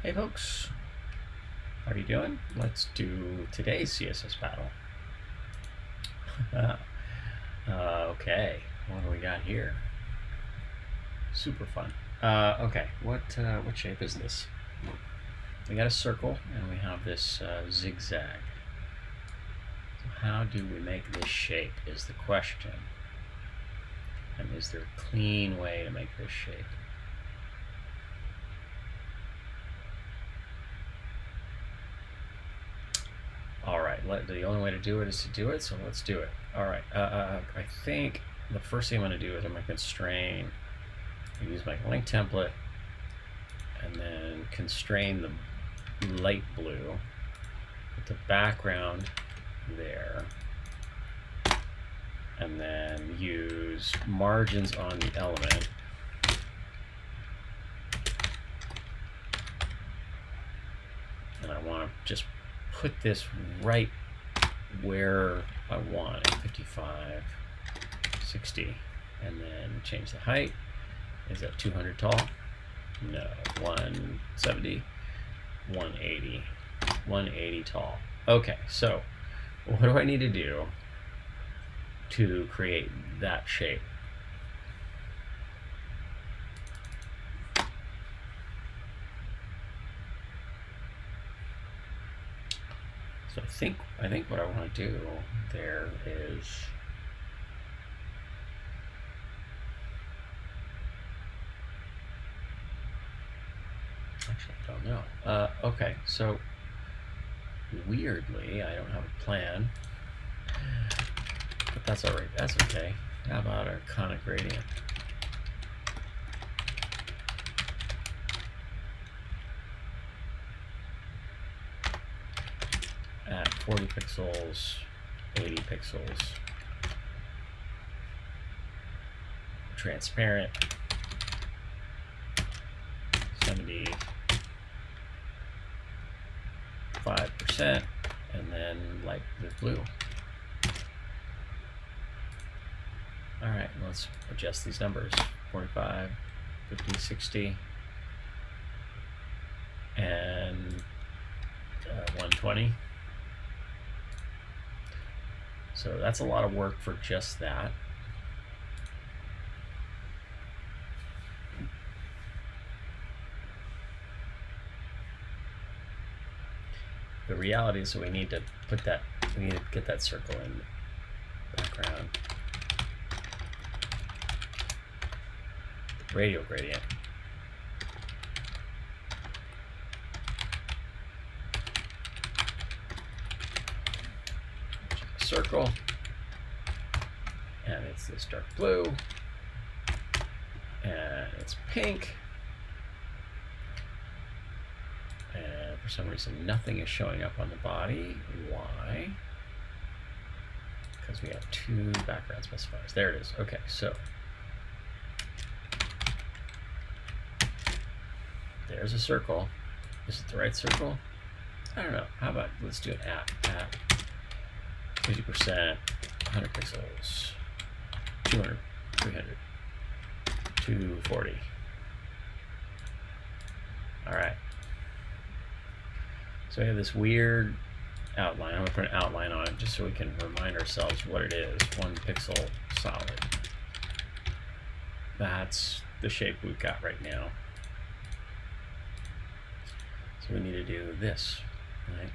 Hey folks, how are you doing? Let's do today's CSS battle. Okay, what do we got here? Super fun. Okay, what shape is this? We got a circle and we have this zigzag. So how do we make this shape is the question. And is there a clean way to make this shape? All right, the only way to do it is to do it, so let's do it. All right, I think the first thing I'm going to do is I'm going to constrain, use my link template, and then constrain the light blue, put the background there, and then use margins on the element. And I want to just put this right where I want, 55, 60, and then change the height. Is that 200 tall? No, 170, 180, 180 tall. Okay, so what do I need to do to create that shape? So I think what I want to do there is actually I don't know. Okay, so weirdly I don't have a plan, but that's all right. That's okay. How about our conic gradient? At 40 pixels, 80 pixels, transparent, 75%, and then light blue. All right, let's adjust these numbers, 45, 50, 60, and 120. So that's a lot of work for just that. The reality is that we need to get that circle in the background. Radial gradient. Circle, and it's this dark blue, and it's pink, and for some reason nothing is showing up on the body. Why? Because we have two background specifiers. There it is. Okay, so there's a circle. Is it the right circle? I don't know. How about let's do it at 50%, 100 pixels, 200, 300, 240. All right. So we have this weird outline. I'm going to put an outline on it just so we can remind ourselves what it is. 1 pixel solid. That's the shape we've got right now. So we need to do this, right?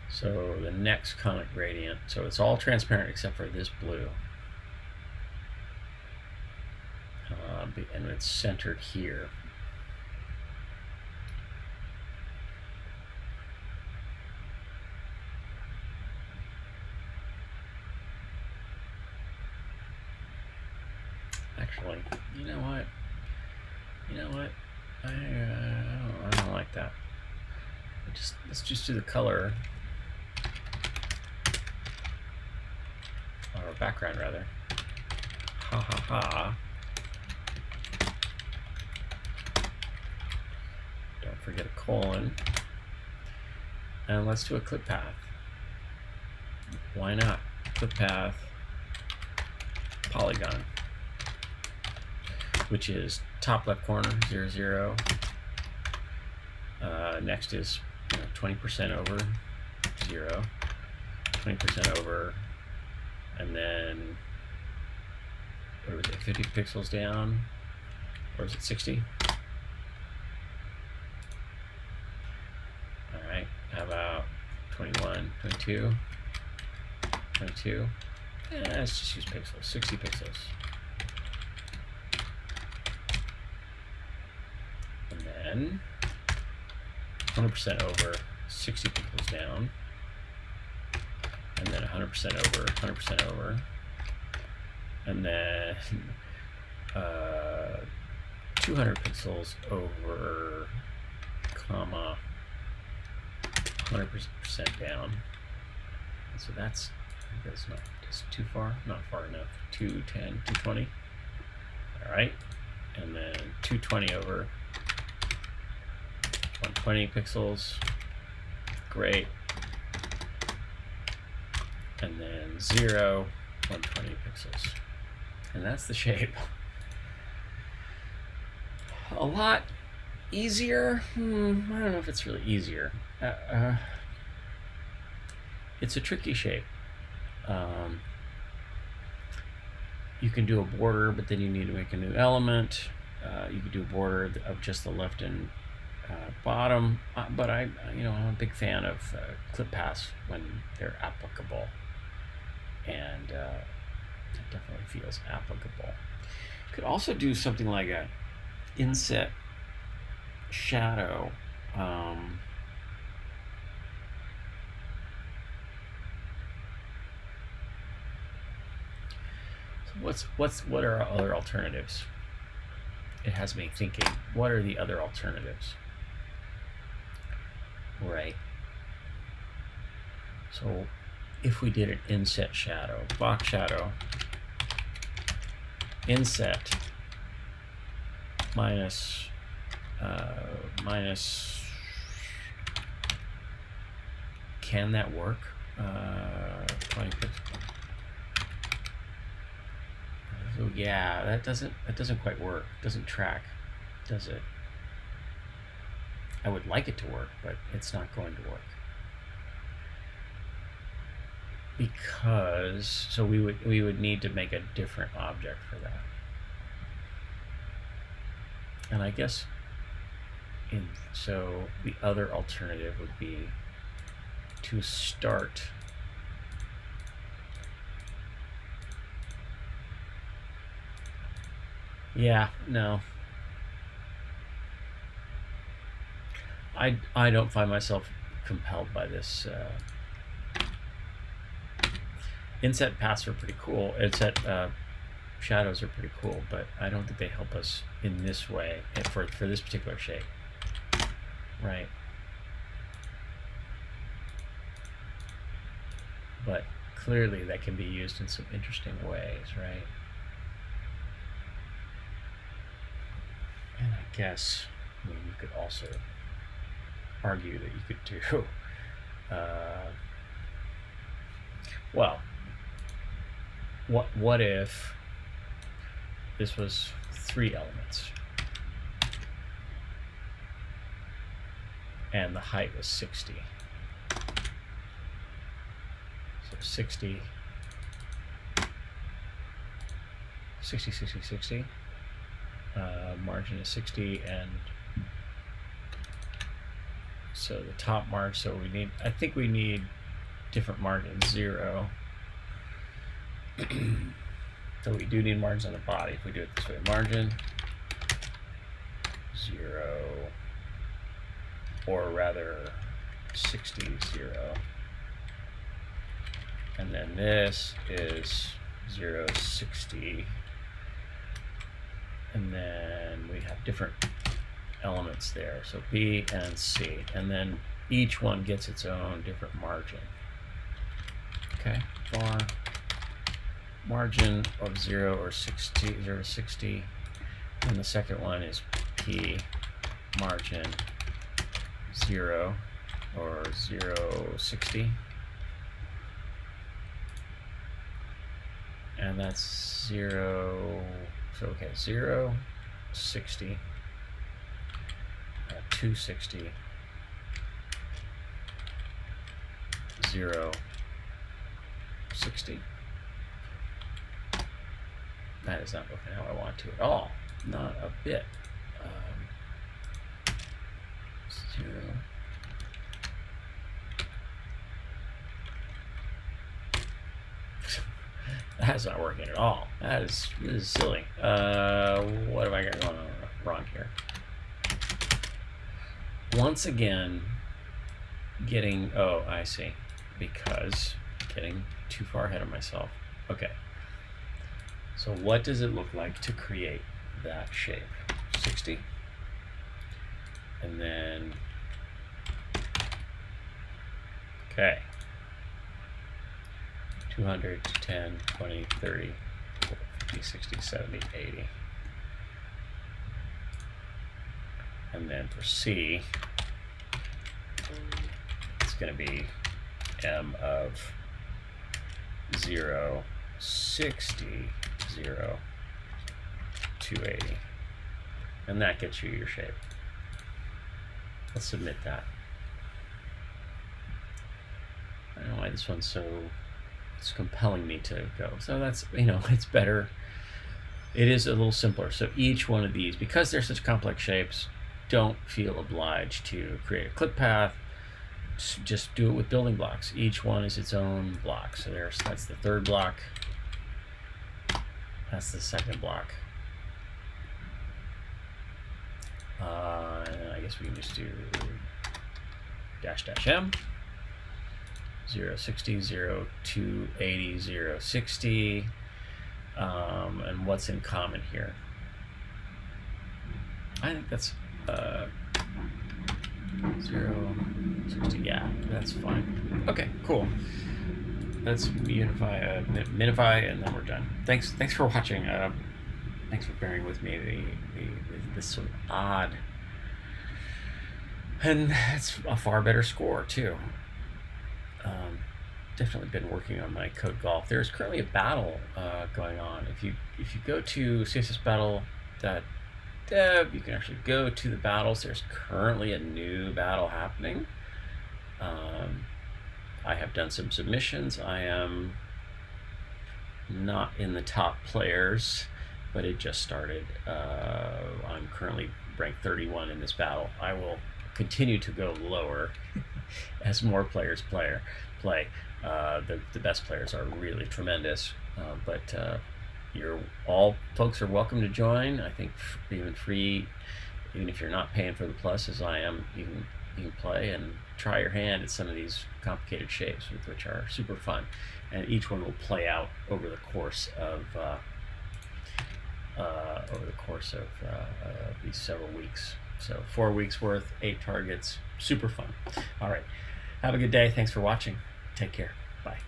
So the next conic gradient, so it's all transparent except for this blue. And it's centered here. Actually, you know what? I don't like that. Let's just do the color, or background rather. Ha ha ha. Don't forget a colon. And let's do a clip path. Why not? Clip path, polygon. which is top left corner, 0, 0. Next is 20% over, 0, 20% over, and then, what was it, 50 pixels down, or is it 60? All right, how about 21, 22, 22? Let's just use pixels, 60 pixels. And then 100% over, 60 pixels down. And then 100% over, 100% over. And then 200 pixels over, comma, 100% down. And so that's not just too far, not far enough. 210, 220. All right. And then 220 over 120 pixels. Great. And then 0, 120 pixels. And that's the shape. A lot easier. I don't know if it's really easier. It's a tricky shape. You can do a border, but then you need to make a new element. You could do a border of just the left and bottom, but I'm a big fan of clip paths when they're applicable, and it definitely feels applicable. You could also do something like a inset shadow. What are our other alternatives? It has me thinking, what are the other alternatives? Right. So if we did an inset shadow, box shadow, inset minus, can that work? 20 pixels. So yeah, that doesn't quite work. Doesn't track, does it? I would like it to work, but it's not going to work. Because so we would need to make a different object for that. And I guess so the other alternative would be to start no. I don't find myself compelled by this. Inset paths are pretty cool. Inset shadows are pretty cool, but I don't think they help us in this way for this particular shape. Right. But clearly that can be used in some interesting ways, right? And I guess you could also argue that you could do well, what if this was 3 elements and the height was 60? So 60, 60, 60, 60. Margin is 60, and so the top margin, so I think we need different margins, 0. So we do need margins on the body. If we do it this way, margin 0, or rather 60, 0. And then this is 0, 60. And then we have different elements there. So B and C. And then each one gets its own different margin. Okay, var margin of 0 or 60, 0 to 60. And the second one is P margin 0 or 0, 60. And that's 0. So okay, 0, 60, 260, 0, 60. That is not looking how I want to at all. Not a bit. 0. That's not working at all. This is silly. What have I got going on wrong here? Once again, getting, oh, I see. Because getting too far ahead of myself. Okay. So what does it look like to create that shape? 60. And then, okay. 200, 10, 20, 30, 40, 50, 60, 70, 80. And then for C, it's going to be M of 0, 60, 0, 280. And that gets you your shape. Let's submit that. I don't know why this one's so, it's compelling me to go. So that's, it's better. It is a little simpler. So each one of these, because they're such complex shapes, don't feel obliged to create a clip path. Just do it with building blocks. Each one is its own block. So that's the third block. That's the second block. And I guess we can just do --m. 0, 60, 0, 280, 0, 60. And what's in common here? I think that's 0, 60. Yeah, that's fine. Okay, cool. Let's unify, minify, and then we're done. Thanks for watching. Thanks for bearing with me. This sort of odd, and it's a far better score too. Definitely been working on my code golf. There's currently a battle going on. If you go to CSSBattle.dev, you can actually go to the battles. There's currently a new battle happening. I have done some submissions. I am not in the top players, but it just started. I'm currently ranked 31 in this battle. I will continue to go lower as more players play. The best players are really tremendous, but all folks are welcome to join. I think even free, even if you're not paying for the plus as I am, you can play and try your hand at some of these complicated shapes, which are super fun, and each one will play out over the course of these several weeks. So 4 weeks worth, 8 targets, super fun. All right, have a good day. Thanks for watching. Take care. Bye.